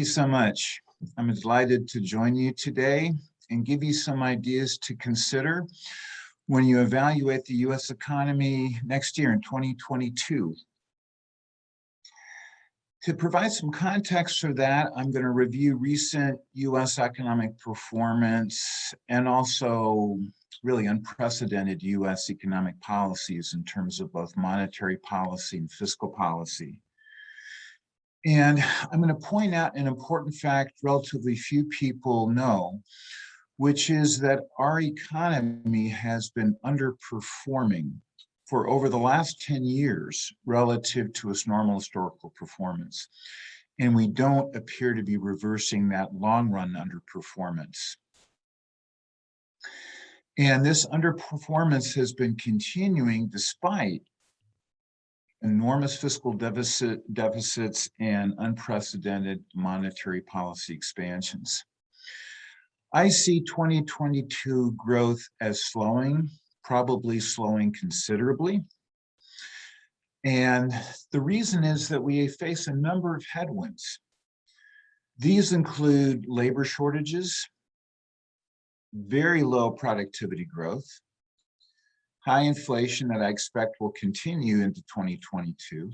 you so much. I'm delighted to join you today and give you some ideas to consider when you evaluate the U.S. economy next year in 2022. To provide some context for that, I'm going to review recent U.S. economic performance and also really unprecedented U.S. economic policies in terms of both monetary policy and fiscal policy. And I'm going to point out an important fact relatively few people know, which is that our economy has been underperforming for over the last 10 years relative to its normal historical performance. And we don't appear to be reversing that long-run underperformance. And this underperformance has been continuing despite enormous fiscal deficits and unprecedented monetary policy expansions. I see 2022 growth as slowing, probably slowing considerably. And the reason is that we face a number of headwinds. These include labor shortages, very low productivity growth, high inflation that I expect will continue into 2022,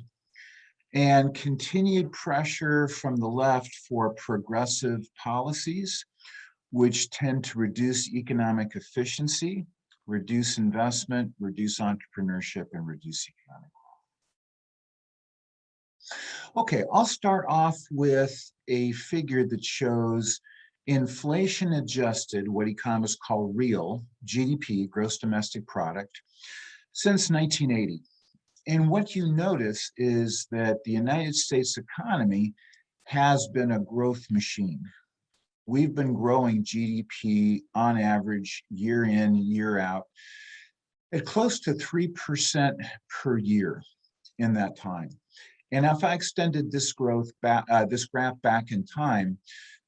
and continued pressure from the left for progressive policies, which tend to reduce economic efficiency, reduce investment, reduce entrepreneurship, and reduce economic growth. Okay, I'll start off with a figure that shows inflation adjusted, what economists call real GDP, gross domestic product, since 1980. And what you notice is that the United States economy has been a growth machine. We've been growing GDP on average year in, year out at close to 3% per year in that time. And if I extended this growth back, this graph back in time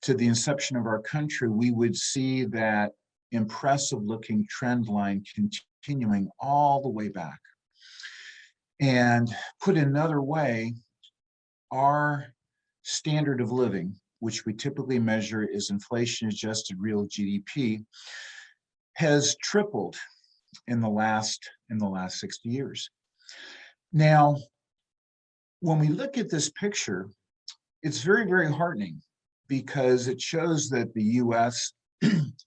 to the inception of our country, we would see that impressive looking trend line continuing all the way back. And put another way, our standard of living, which we typically measure as inflation adjusted real GDP, has tripled in the last 60 years. Now, when we look at this picture, it's very, very heartening because it shows that the US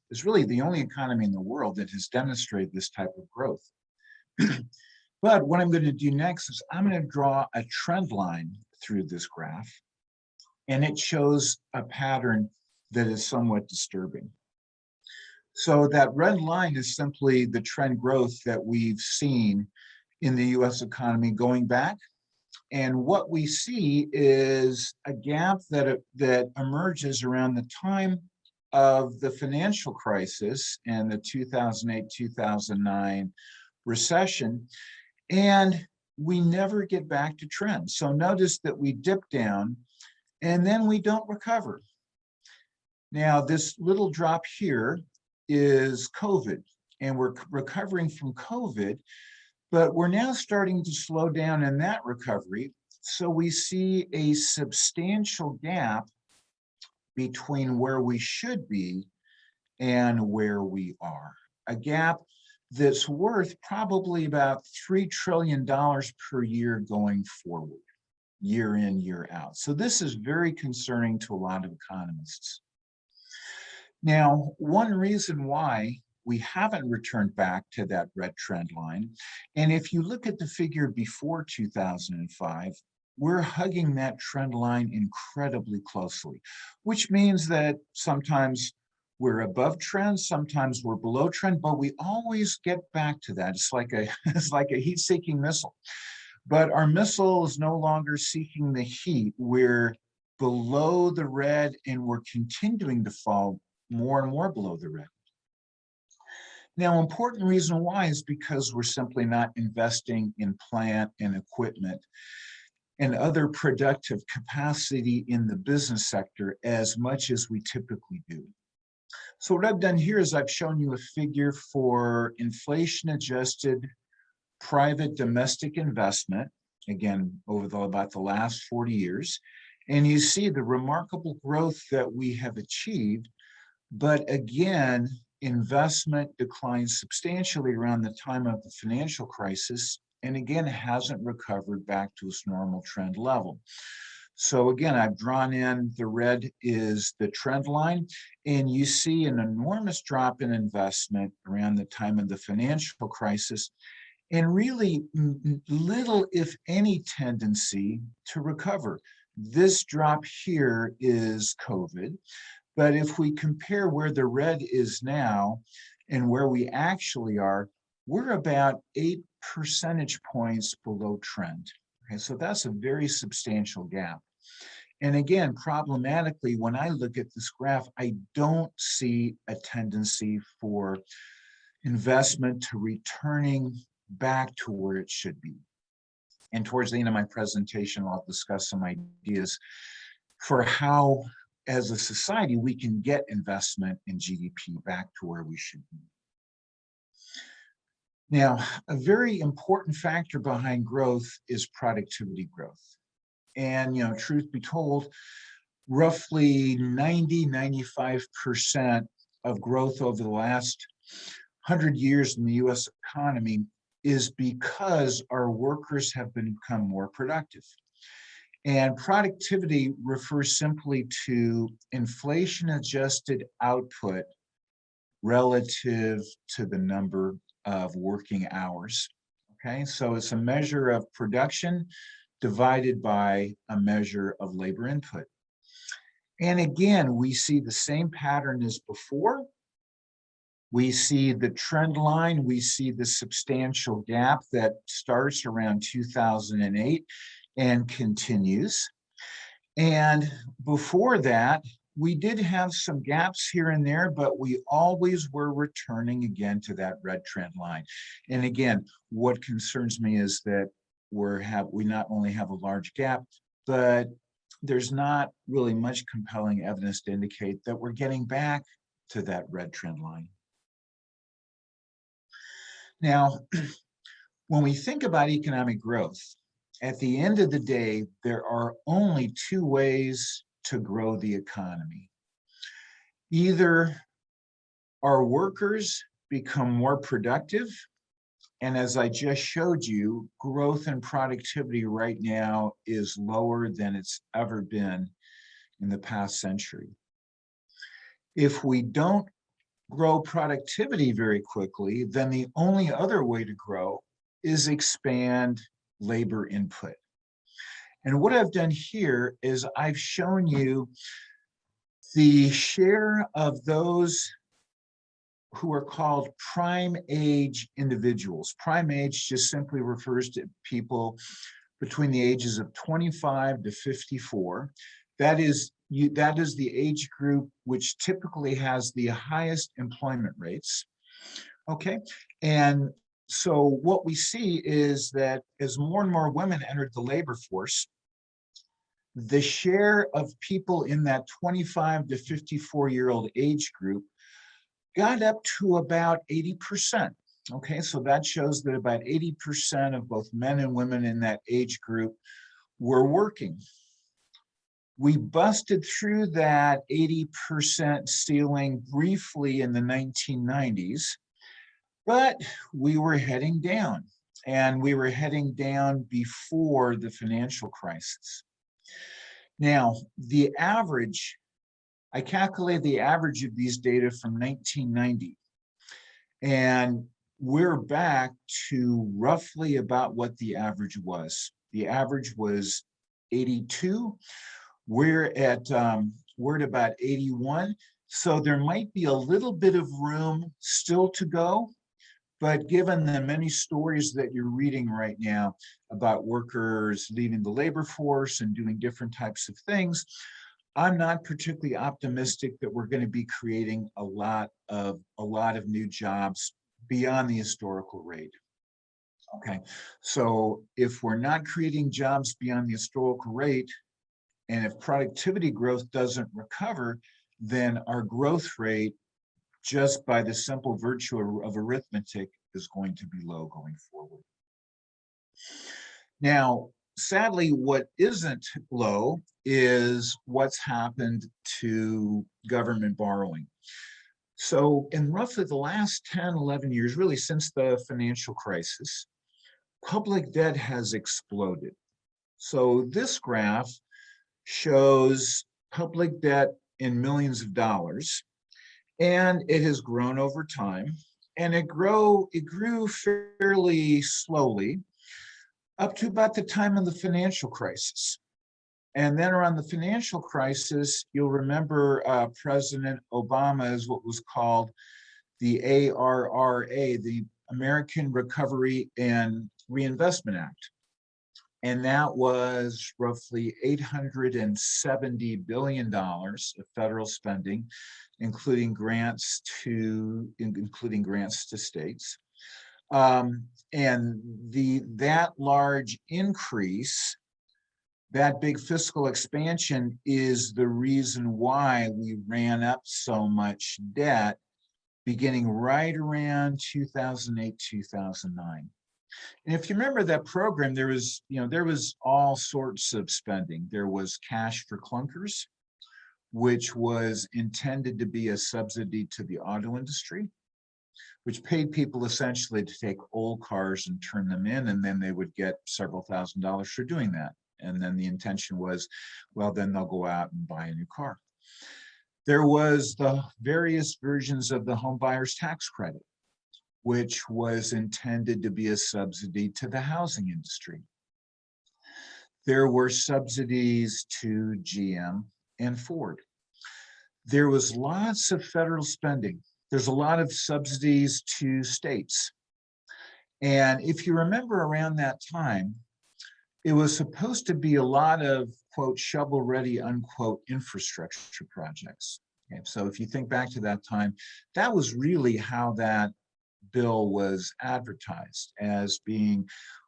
is really the only economy in the world that has demonstrated this type of growth. But what I'm going to do next is I'm going to draw a trend line through this graph. And it shows a pattern that is somewhat disturbing. So that red line is simply the trend growth that we've seen in the US economy going back. And what we see is a gap that emerges around the time of the financial crisis and the 2008-2009 recession. And we never get back to trend. So notice that we dip down and then we don't recover. Now, this little drop here is COVID, and we're recovering from COVID, but we're now starting to slow down in that recovery. So we see a substantial gap between where we should be and where we are. A gap that's worth probably about $3 trillion per year going forward, year in, year out. So this is very concerning to a lot of economists. Now, one reason why we haven't returned back to that red trend line, and if you look at the figure before 2005, we're hugging that trend line incredibly closely, which means that sometimes we're above trend, sometimes we're below trend, but we always get back to that. It's like a heat-seeking missile. But our missile is no longer seeking the heat. We're below the red and we're continuing to fall more and more below the red. Now, important reason why is because we're simply not investing in plant and equipment and other productive capacity in the business sector as much as we typically do. So what I've done here is I've shown you a figure for inflation adjusted private domestic investment, again, over about the last 40 years. And you see the remarkable growth that we have achieved. But again, investment declined substantially around the time of the financial crisis, and again, hasn't recovered back to its normal trend level. So again, I've drawn in the red is the trend line, and you see an enormous drop in investment around the time of the financial crisis, and really little, if any, tendency to recover. This drop here is COVID. But if we compare where the red is now and where we actually are, we're about 8 percentage points below trend. Okay, so that's a very substantial gap. And again, problematically, when I look at this graph, I don't see a tendency for investment to returning back to where it should be. And towards the end of my presentation, I'll discuss some ideas for how, as a society, we can get investment in GDP back to where we should be. Now, a very important factor behind growth is productivity growth. And, truth be told, roughly 95% of growth over the last 100 years in the US economy is because our workers have become more productive. And productivity refers simply to inflation-adjusted output relative to the number of working hours. Okay, so it's a measure of production divided by a measure of labor input. And again, we see the same pattern as before. We see the trend line, we see the substantial gap that starts around 2008 and continues. And before that, we did have some gaps here and there, but we always were returning again to that red trend line. And again, what concerns me is that we not only have a large gap, but there's not really much compelling evidence to indicate that we're getting back to that red trend line. Now, when we think about economic growth, at the end of the day, there are only two ways to grow the economy. Either our workers become more productive, and as I just showed you, growth and productivity right now is lower than it's ever been in the past century. If we don't grow productivity very quickly, then the only other way to grow is expand labor input. And what I've done here is I've shown you the share of those who are called prime age individuals. Prime age just simply refers to people between the ages of 25 to 54. That is the age group which typically has the highest employment rates. Okay, and so what we see is that as more and more women entered the labor force, the share of people in that 25 to 54-year-old age group got up to about 80%. Okay, so that shows that about 80% of both men and women in that age group were working. We busted through that 80% ceiling briefly in the 1990s, but we were heading down, and we were heading down before the financial crisis. Now, the average, I calculated the average of these data from 1990, and we're back to roughly about what the average was. The average was 82. We're at about 81. So there might be a little bit of room still to go, but given the many stories that you're reading right now about workers leaving the labor force and doing different types of things, I'm not particularly optimistic that we're going to be creating a lot of new jobs beyond the historical rate. Okay, so if we're not creating jobs beyond the historical rate, and if productivity growth doesn't recover, then our growth rate, just by the simple virtue of arithmetic, is going to be low going forward. Now, sadly, what isn't low is what's happened to government borrowing. So in roughly the last 10, 11 years, really since the financial crisis, public debt has exploded. So this graph shows public debt in millions of dollars, and it has grown over time, and it grew fairly slowly up to about the time of the financial crisis. And then around the financial crisis, you'll remember President Obama's what was called the ARRA, the American Recovery and Reinvestment Act. And that was roughly $870 billion of federal spending, including grants to states. And that large increase, that big fiscal expansion, is the reason why we ran up so much debt beginning right around 2008, 2009. And if you remember that program, there was all sorts of spending. There was cash for clunkers, which was intended to be a subsidy to the auto industry, which paid people essentially to take old cars and turn them in, and then they would get several $1,000s for doing that. And then the intention was, well, then they'll go out and buy a new car. There was the various versions of the home buyer's tax credit, which was intended to be a subsidy to the housing industry. There were subsidies to GM and Ford. There was lots of federal spending. There's a lot of subsidies to states. And if you remember around that time, it was supposed to be a lot of, quote, shovel-ready, unquote, infrastructure projects. Okay, so if you think back to that time, that was really how that bill was advertised, as being,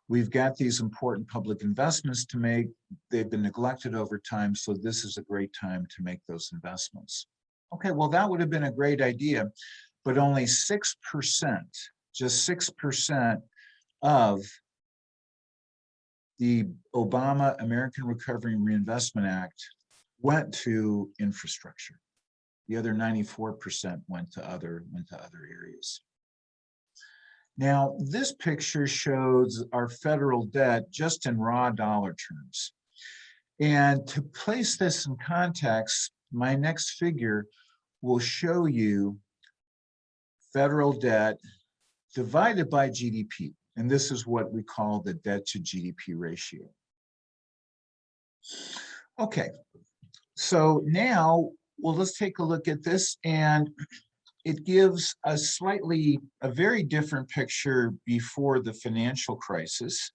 we've got these important public investments to make, they've been neglected over time, so this is a great time to make those investments. Okay, well, that would have been a great idea, but only 6%, just 6% of the Obama American Recovery and Reinvestment Act went to infrastructure. The other 94% went to other areas. Now, this picture shows our federal debt just in raw dollar terms. And to place this in context, my next figure will show you federal debt divided by GDP. And this is what we call the debt to GDP ratio. Okay, so now, well, let's take a look at this, and it gives a very different picture before the financial crisis,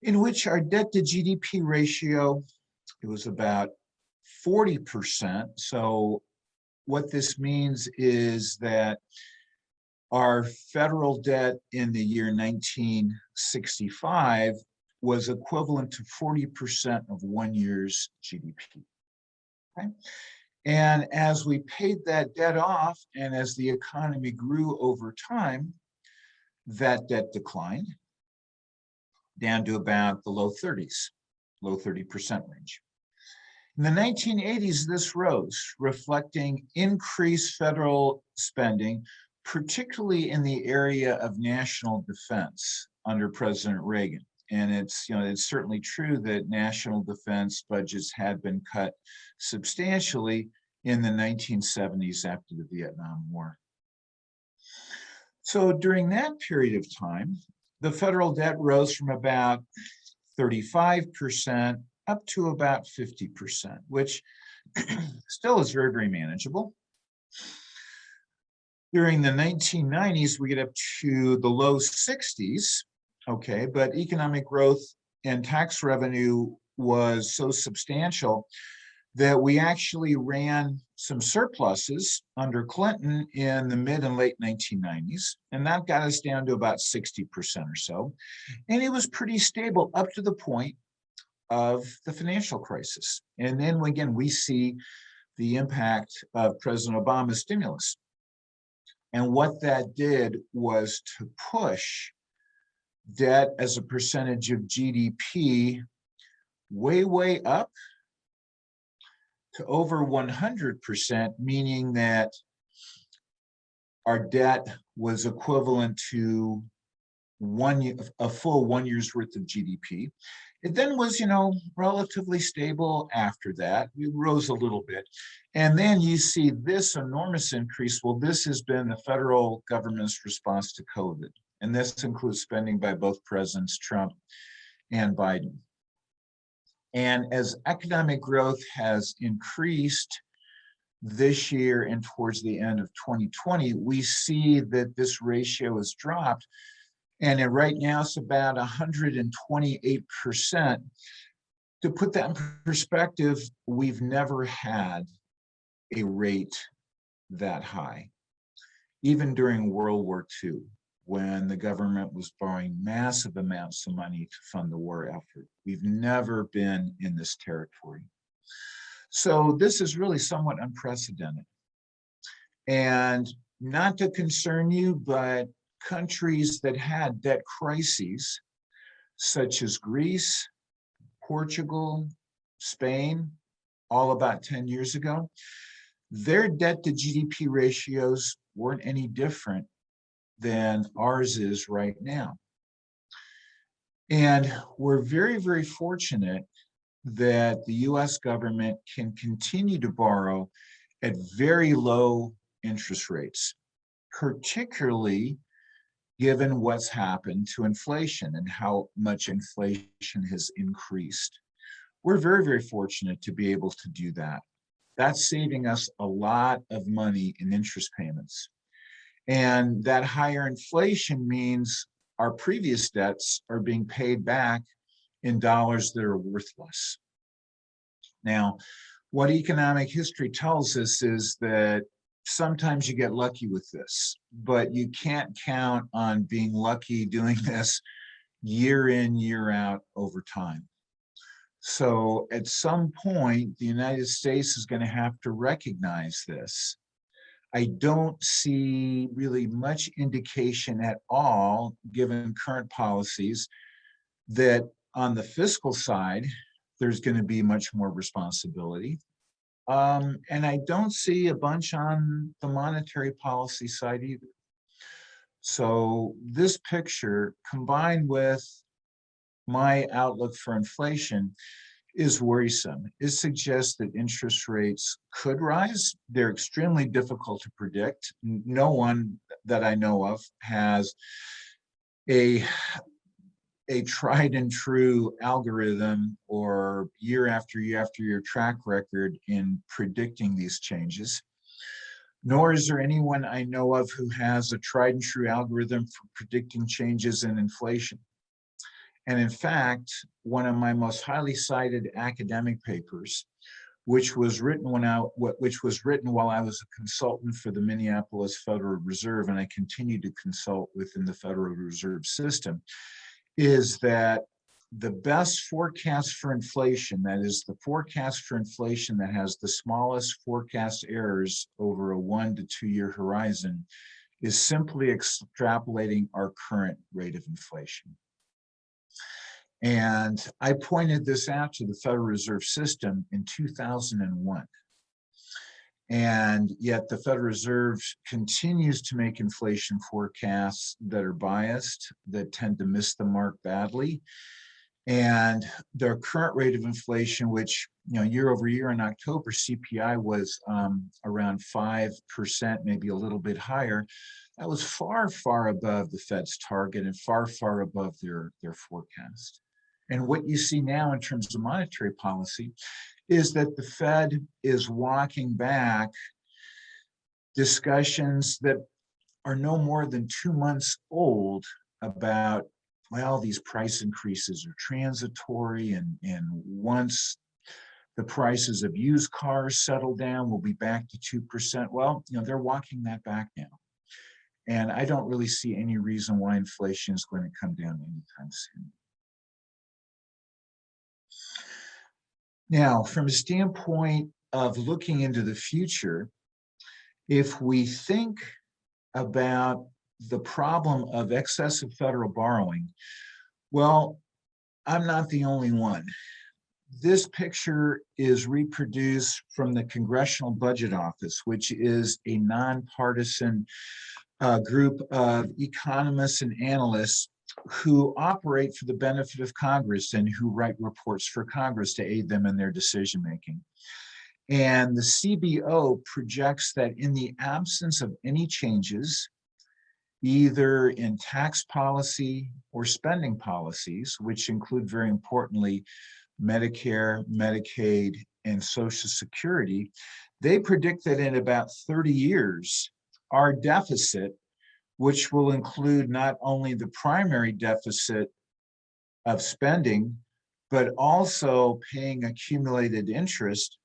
in which our debt to GDP ratio, it was about 40%. So what this means is that our federal debt in the year 1965 was equivalent to 40% of 1 year's GDP. Okay? And as we paid that debt off, and as the economy grew over time, that debt declined down to about the low 30s, low 30% range. In the 1980s, this rose, reflecting increased federal spending, particularly in the area of national defense under President Reagan. And it's certainly true that national defense budgets had been cut substantially in the 1970s after the Vietnam War. So during that period of time, the federal debt rose from about 35% up to about 50%, which still is very, very manageable. During the 1990s, we get up to the low 60s, okay, but economic growth and tax revenue was so substantial that we actually ran some surpluses under Clinton in the mid and late 1990s, and that got us down to about 60% or so. And it was pretty stable up to the point of the financial crisis. And then again, we see the impact of President Obama's stimulus. And what that did was to push debt as a percentage of GDP way up to over 100%, meaning that our debt was equivalent to a full 1 year's worth of GDP. It then was, relatively stable after that. We rose a little bit. And then you see this enormous increase. Well, this has been the federal government's response to COVID. And this includes spending by both Presidents Trump and Biden. And as economic growth has increased this year and towards the end of 2020, we see that this ratio has dropped. And right now it's about 128%. To put that in perspective, we've never had a rate that high. Even during World War II, when the government was borrowing massive amounts of money to fund the war effort, we've never been in this territory. So this is really somewhat unprecedented. And not to concern you, but countries that had debt crises, such as Greece, Portugal, Spain, all about 10 years ago, their debt to GDP ratios weren't any different than ours is right now. And we're very fortunate that the US government can continue to borrow at very low interest rates, particularly given what's happened to inflation and how much inflation has increased. We're very fortunate to be able to do that. That's saving us a lot of money in interest payments. And that higher inflation means our previous debts are being paid back in dollars that are worthless. Now, what economic history tells us is that sometimes you get lucky with this, but you can't count on being lucky doing this year in, year out over time. So at some point, the United States is going to have to recognize this. I don't see really much indication at all, given current policies, that on the fiscal side, there's going to be much more responsibility. And I don't see a bunch on the monetary policy side either. So this picture, combined with my outlook for inflation, is worrisome. It suggests that interest rates could rise. They're extremely difficult to predict. No one that I know of has a tried and true algorithm or year after year track record in predicting these changes. Nor is there anyone I know of who has a tried and true algorithm for predicting changes in inflation. And in fact, one of my most highly cited academic papers, which was written while I was a consultant for the Minneapolis Federal Reserve, and I continue to consult within the Federal Reserve System, is that the best forecast for inflation, that is the forecast for inflation that has the smallest forecast errors over a 1 to 2 year horizon, is simply extrapolating our current rate of inflation. And I pointed this out to the Federal Reserve System in 2001. And yet the Federal Reserve continues to make inflation forecasts that are biased, that tend to miss the mark badly. And their current rate of inflation, which year over year in October, CPI was around 5%, maybe a little bit higher. That was far above the Fed's target and far above their forecast. And what you see now in terms of monetary policy is that the Fed is walking back discussions that are no more than 2 months old about, well, these price increases are transitory, and once the prices of used cars settle down, we'll be back to 2%. Well, they're walking that back now. And I don't really see any reason why inflation is going to come down anytime soon. Now, from a standpoint of looking into the future, if we think about the problem of excessive federal borrowing, well, I'm not the only one. This picture is reproduced from the Congressional Budget Office, which is a nonpartisan group of economists and analysts who operate for the benefit of Congress and who write reports for Congress to aid them in their decision making. And the CBO projects that in the absence of any changes, either in tax policy or spending policies, which include very importantly Medicare, Medicaid, and Social Security, they predict that in about 30 years, our deficit, which will include not only the primary deficit of spending, but also paying accumulated interest,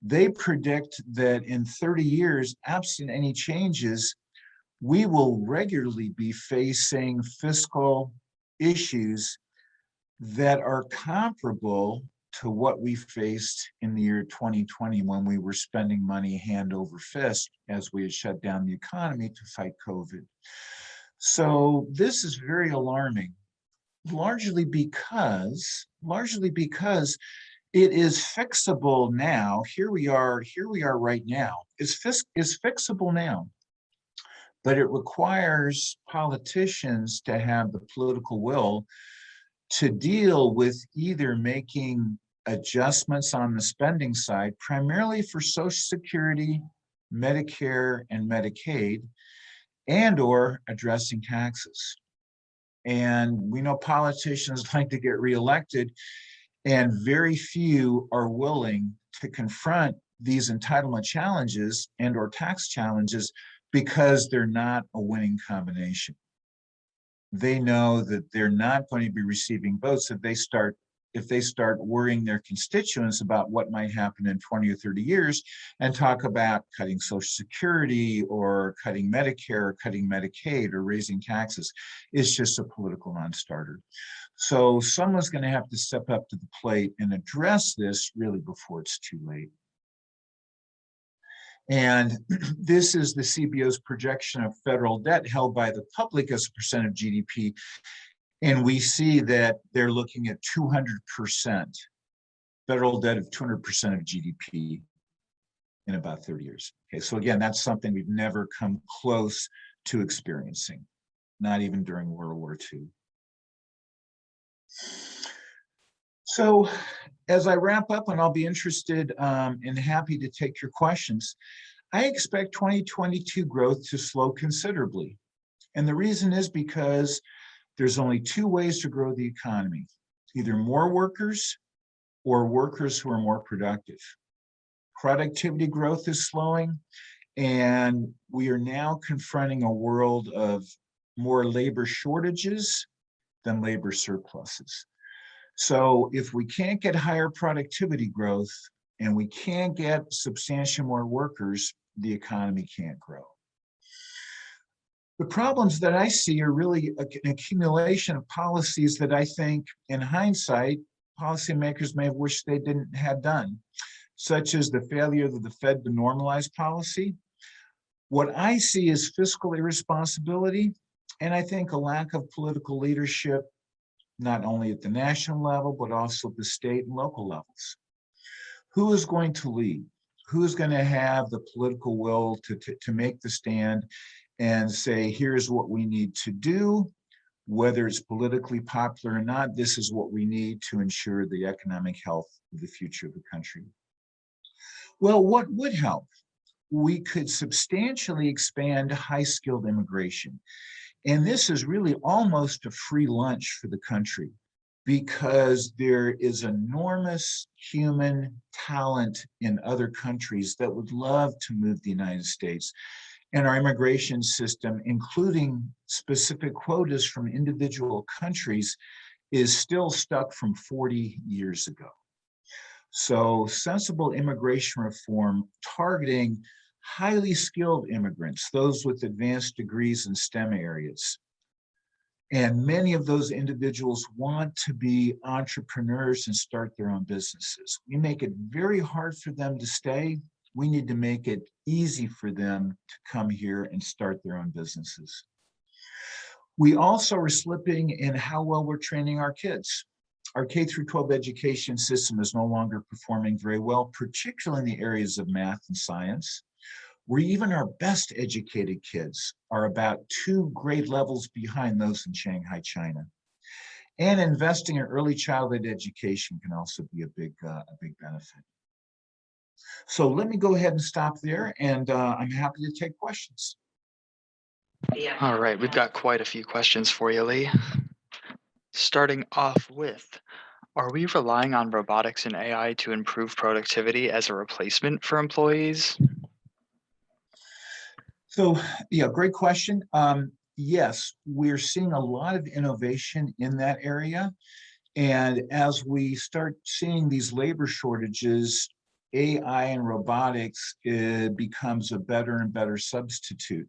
they predict that in 30 years, absent any changes, we will regularly be facing fiscal issues that are comparable to what we faced in the year 2020 when we were spending money hand over fist as we had shut down the economy to fight COVID. So this is very alarming, largely because it is fixable now. Here we are right now. It's fixable now, but it requires politicians to have the political will to deal with either making adjustments on the spending side, primarily for Social Security, Medicare, and Medicaid, and or addressing taxes. And we know politicians like to get reelected, and very few are willing to confront these entitlement challenges and or tax challenges because they're not a winning combination. They know that they're not going to be receiving votes if they start worrying their constituents about what might happen in 20 or 30 years and talk about cutting Social Security or cutting Medicare or cutting Medicaid or raising taxes. It's just a political non-starter. So someone's going to have to step up to the plate and address this really before it's too late. And this is the CBO's projection of federal debt held by the public as a percent of GDP. And we see that they're looking at 200%, federal debt of 200% of GDP in about 30 years. Okay, so again, that's something we've never come close to experiencing, not even during World War II. So as I wrap up, and I'll be interested and happy to take your questions, I expect 2022 growth to slow considerably. And the reason is because there's only two ways to grow the economy, either more workers or workers who are more productive. Productivity growth is slowing, and we are now confronting a world of more labor shortages than labor surpluses. So if we can't get higher productivity growth and we can't get substantially more workers, the economy can't grow. The problems that I see are really an accumulation of policies that I think, in hindsight, policymakers may have wished they didn't have done, such as the failure of the Fed to normalize policy. What I see is fiscal irresponsibility, and I think a lack of political leadership, not only at the national level, but also at the state and local levels. Who is going to lead? Who is going to have the political will to make the stand and say, here's what we need to do, whether it's politically popular or not, this is what we need to ensure the economic health of the future of the country. Well, what would help? We could substantially expand high-skilled immigration. And this is really almost a free lunch for the country because there is enormous human talent in other countries that would love to move to the United States. And our immigration system, including specific quotas from individual countries, is still stuck from 40 years ago. So sensible immigration reform targeting highly skilled immigrants, those with advanced degrees in STEM areas. And many of those individuals want to be entrepreneurs and start their own businesses. We make it very hard for them to stay. We need to make it easy for them to come here and start their own businesses. We also are slipping in how well we're training our kids. Our K through 12 education system is no longer performing very well, particularly in the areas of math and science, where even our best educated kids are about 2 grade levels behind those in Shanghai, China. And investing in early childhood education can also be a big benefit. So let me go ahead and stop there, and I'm happy to take questions. All right, we've got quite a few questions for you, Lee. Starting off with, are we relying on robotics and AI to improve productivity as a replacement for employees? So, yeah, great question. Yes, we're seeing a lot of innovation in that area. And as we start seeing these labor shortages, AI and robotics becomes a better and better substitute.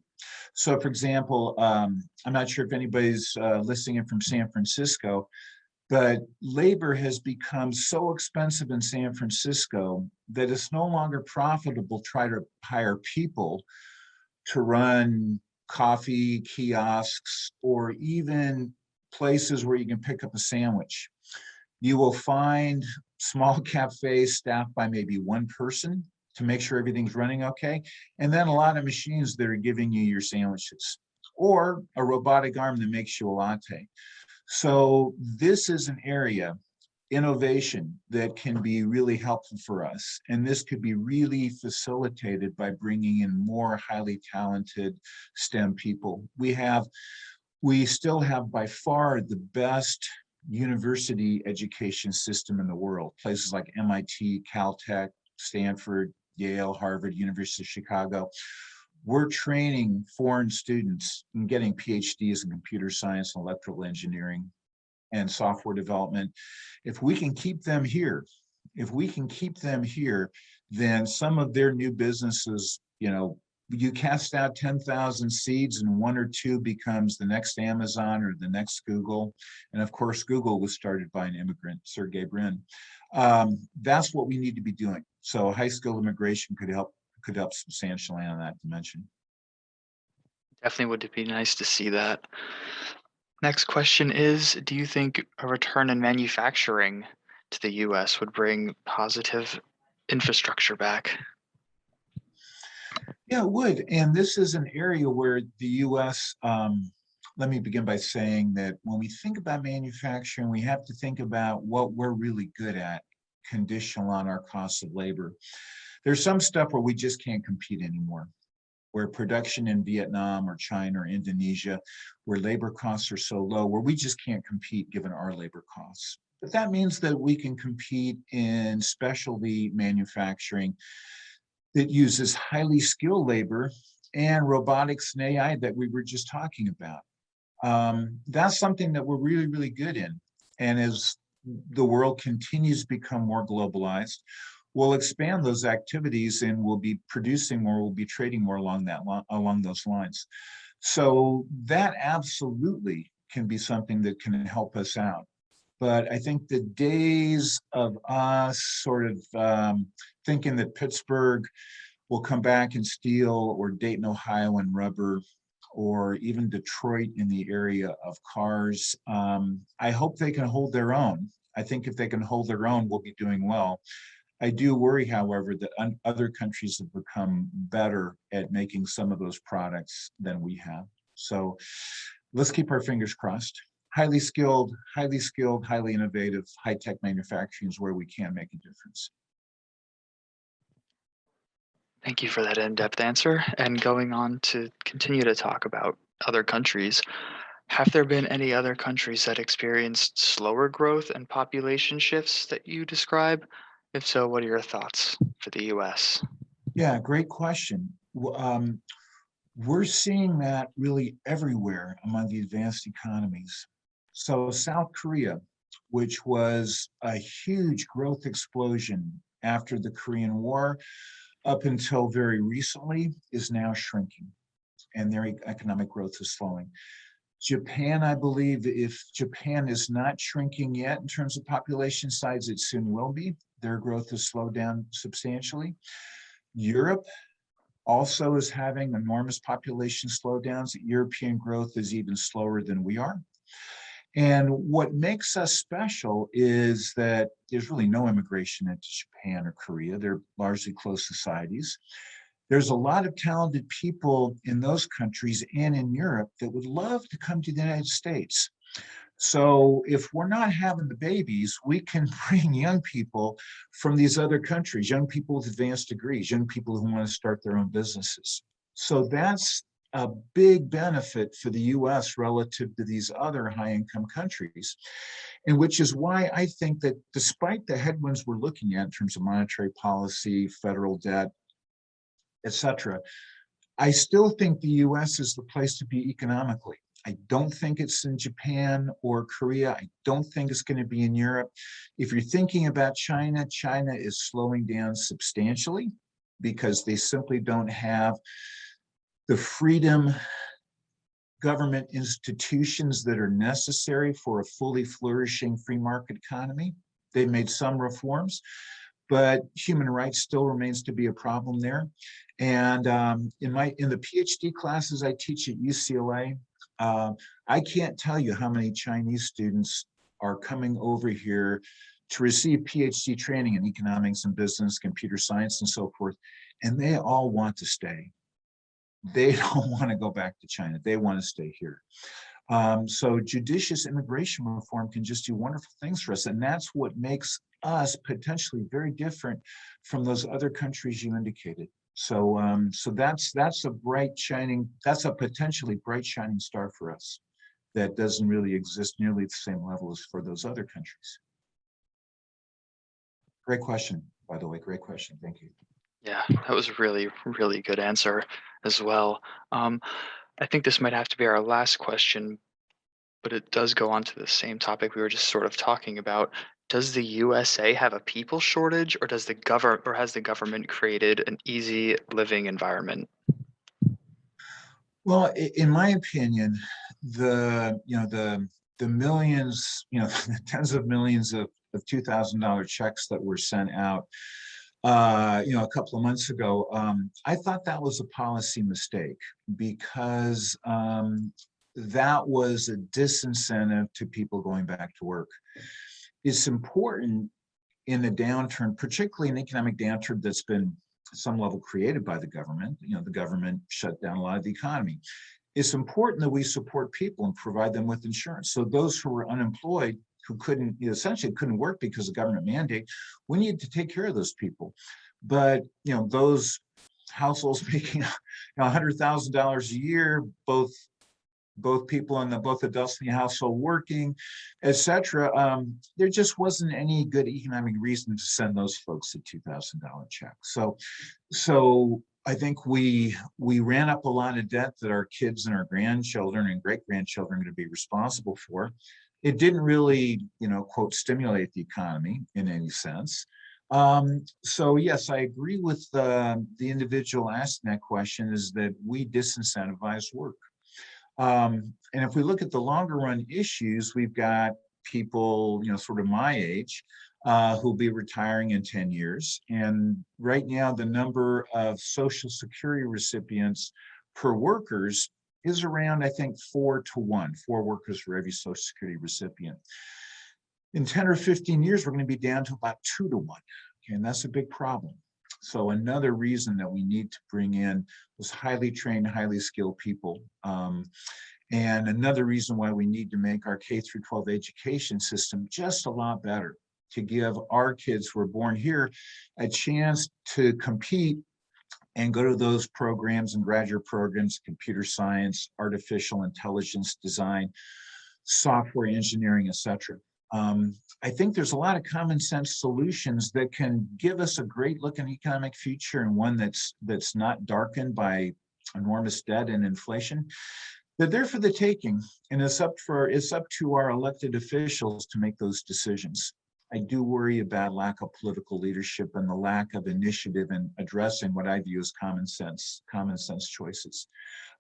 So, for example, I'm not sure if anybody's listening in from San Francisco, but labor has become so expensive in San Francisco that it's no longer profitable to try to hire people to run coffee kiosks or even places where you can pick up a sandwich. You will find small cafes staffed by maybe one person to make sure everything's running okay, and then a lot of machines that are giving you your sandwiches, or a robotic arm that makes you a latte. So this is an area, innovation, that can be really helpful for us. And this could be really facilitated by bringing in more highly talented STEM people. We still have by far the best university education system in the world. Places like MIT, Caltech, Stanford, Yale, Harvard, University of Chicago. We're training foreign students and getting PhDs in computer science and electrical engineering and software development. If we can keep them here, then some of their new businesses, you cast out 10,000 seeds and 1 or 2 becomes the next Amazon or the next Google. And of course, Google was started by an immigrant, Sergey Brin. That's what we need to be doing. So high skilled immigration could help substantially on that dimension. Definitely would be nice to see that. Next question is, do you think a return in manufacturing to the US would bring positive infrastructure back? Yeah, it would. And this is an area where the US, let me begin by saying that when we think about manufacturing, we have to think about what we're really good at, conditional on our cost of labor. There's some stuff where we just can't compete anymore, where production in Vietnam or China or Indonesia, where labor costs are so low, where we just can't compete given our labor costs. But that means that we can compete in specialty manufacturing that uses highly skilled labor and robotics and AI that we were just talking about. That's something that we're really, really good in. And as the world continues to become more globalized, we'll expand those activities and we'll be producing more, we'll be trading more along those lines. So that absolutely can be something that can help us out. But I think the days of us sort of thinking that Pittsburgh will come back in steel, or Dayton, Ohio in rubber, or even Detroit in the area of cars, I hope they can hold their own. I think if they can hold their own, we'll be doing well. I do worry, however, that other countries have become better at making some of those products than we have. So let's keep our fingers crossed. Highly skilled, highly innovative, high-tech manufacturing is where we can make a difference. Thank you for that in-depth answer. And going on to continue to talk about other countries, have there been any other countries that experienced slower growth and population shifts that you describe? If so, what are your thoughts for the US? Yeah, great question. We're seeing that really everywhere among the advanced economies. So South Korea, which was a huge growth explosion after the Korean War, up until very recently, is now shrinking, and their economic growth is slowing. Japan, I believe, if Japan is not shrinking yet in terms of population size, it soon will be. Their growth has slowed down substantially. Europe, also is having enormous population slowdowns. European growth is even slower than we are. And what makes us special is that there's really no immigration into Japan or Korea. They're largely closed societies. There's a lot of talented people in those countries and in Europe that would love to come to the United States. So if we're not having the babies, we can bring young people from these other countries, young people with advanced degrees, young people who want to start their own businesses. So that's a big benefit for the US relative to these other high income countries. And which is why I think that despite the headwinds we're looking at in terms of monetary policy, federal debt, et cetera, I still think the US is the place to be economically. I don't think it's in Japan or Korea. I don't think it's going to be in Europe. If you're thinking about China, China is slowing down substantially because they simply don't have the freedom government institutions that are necessary for a fully flourishing free market economy. They've made some reforms, but human rights still remains to be a problem there. And in the PhD classes I teach at UCLA, I can't tell you how many Chinese students are coming over here to receive PhD training in economics and business, computer science, and so forth, and they all want to stay. They don't want to go back to China. They want to stay here. So judicious immigration reform can just do wonderful things for us. And that's what makes us potentially very different from those other countries you indicated. So that's a potentially bright shining star for us that doesn't really exist nearly at the same level as for those other countries. Great question, by the way, great question. Thank you. Yeah, that was a really, really good answer as well. I think this might have to be our last question, but it does go on to the same topic we were just sort of talking about. Does the USA have a people shortage, or has the government created an easy living environment? Well, in my opinion, the millions, the tens of millions of $2,000 checks that were sent out, a couple of months ago, I thought that was a policy mistake because that was a disincentive to people going back to work. It's important in a downturn, particularly an economic downturn that's been at some level created by the government. The government shut down a lot of the economy. It's important that we support people and provide them with insurance. So those who were unemployed, who essentially couldn't work because of government mandate, we need to take care of those people. But those households making $100,000 a year, both people in both adults in the household working, et cetera, there just wasn't any good economic reason to send those folks a $2,000 check. So I think we ran up a lot of debt that our kids and our grandchildren and great-grandchildren are going to be responsible for. It didn't really, quote, stimulate the economy in any sense. So yes, I agree with the individual asking that question, is that we disincentivize work. And if we look at the longer run issues, we've got people, sort of my age, who'll be retiring in 10 years. And right now, the number of Social Security recipients per workers is around, I think, 4 to 1, 4 workers for every Social Security recipient. In 10 or 15 years, we're going to be down to about 2 to 1. Okay, and that's a big problem. So another reason that we need to bring in those highly trained, highly skilled people. And another reason why we need to make our K through 12 education system just a lot better, to give our kids who are born here a chance to compete and go to those programs and graduate programs, computer science, artificial intelligence design, software engineering, et cetera. I think there's a lot of common sense solutions that can give us a great looking economic future, and one that's not darkened by enormous debt and inflation. They're there for the taking, and it's up to our elected officials to make those decisions. I do worry about lack of political leadership and the lack of initiative in addressing what I view as common sense choices.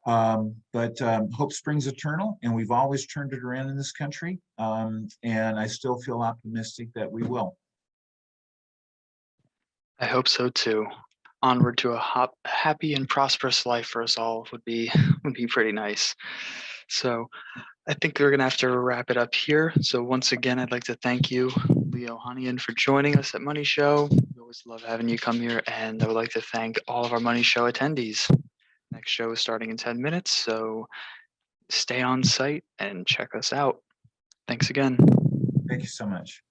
But hope springs eternal, and we've always turned it around in this country. And I still feel optimistic that we will. I hope so too. onward to a happy and prosperous life for us all would be pretty nice. So I think we're gonna have to wrap it up here. So once again, I'd like to thank you, Leo Ohanian, for joining us at Money Show. We always love having you come here, and I would like to thank all of our Money Show attendees. Next show is starting in 10 minutes, so stay on site and check us out. Thanks again. Thank you so much.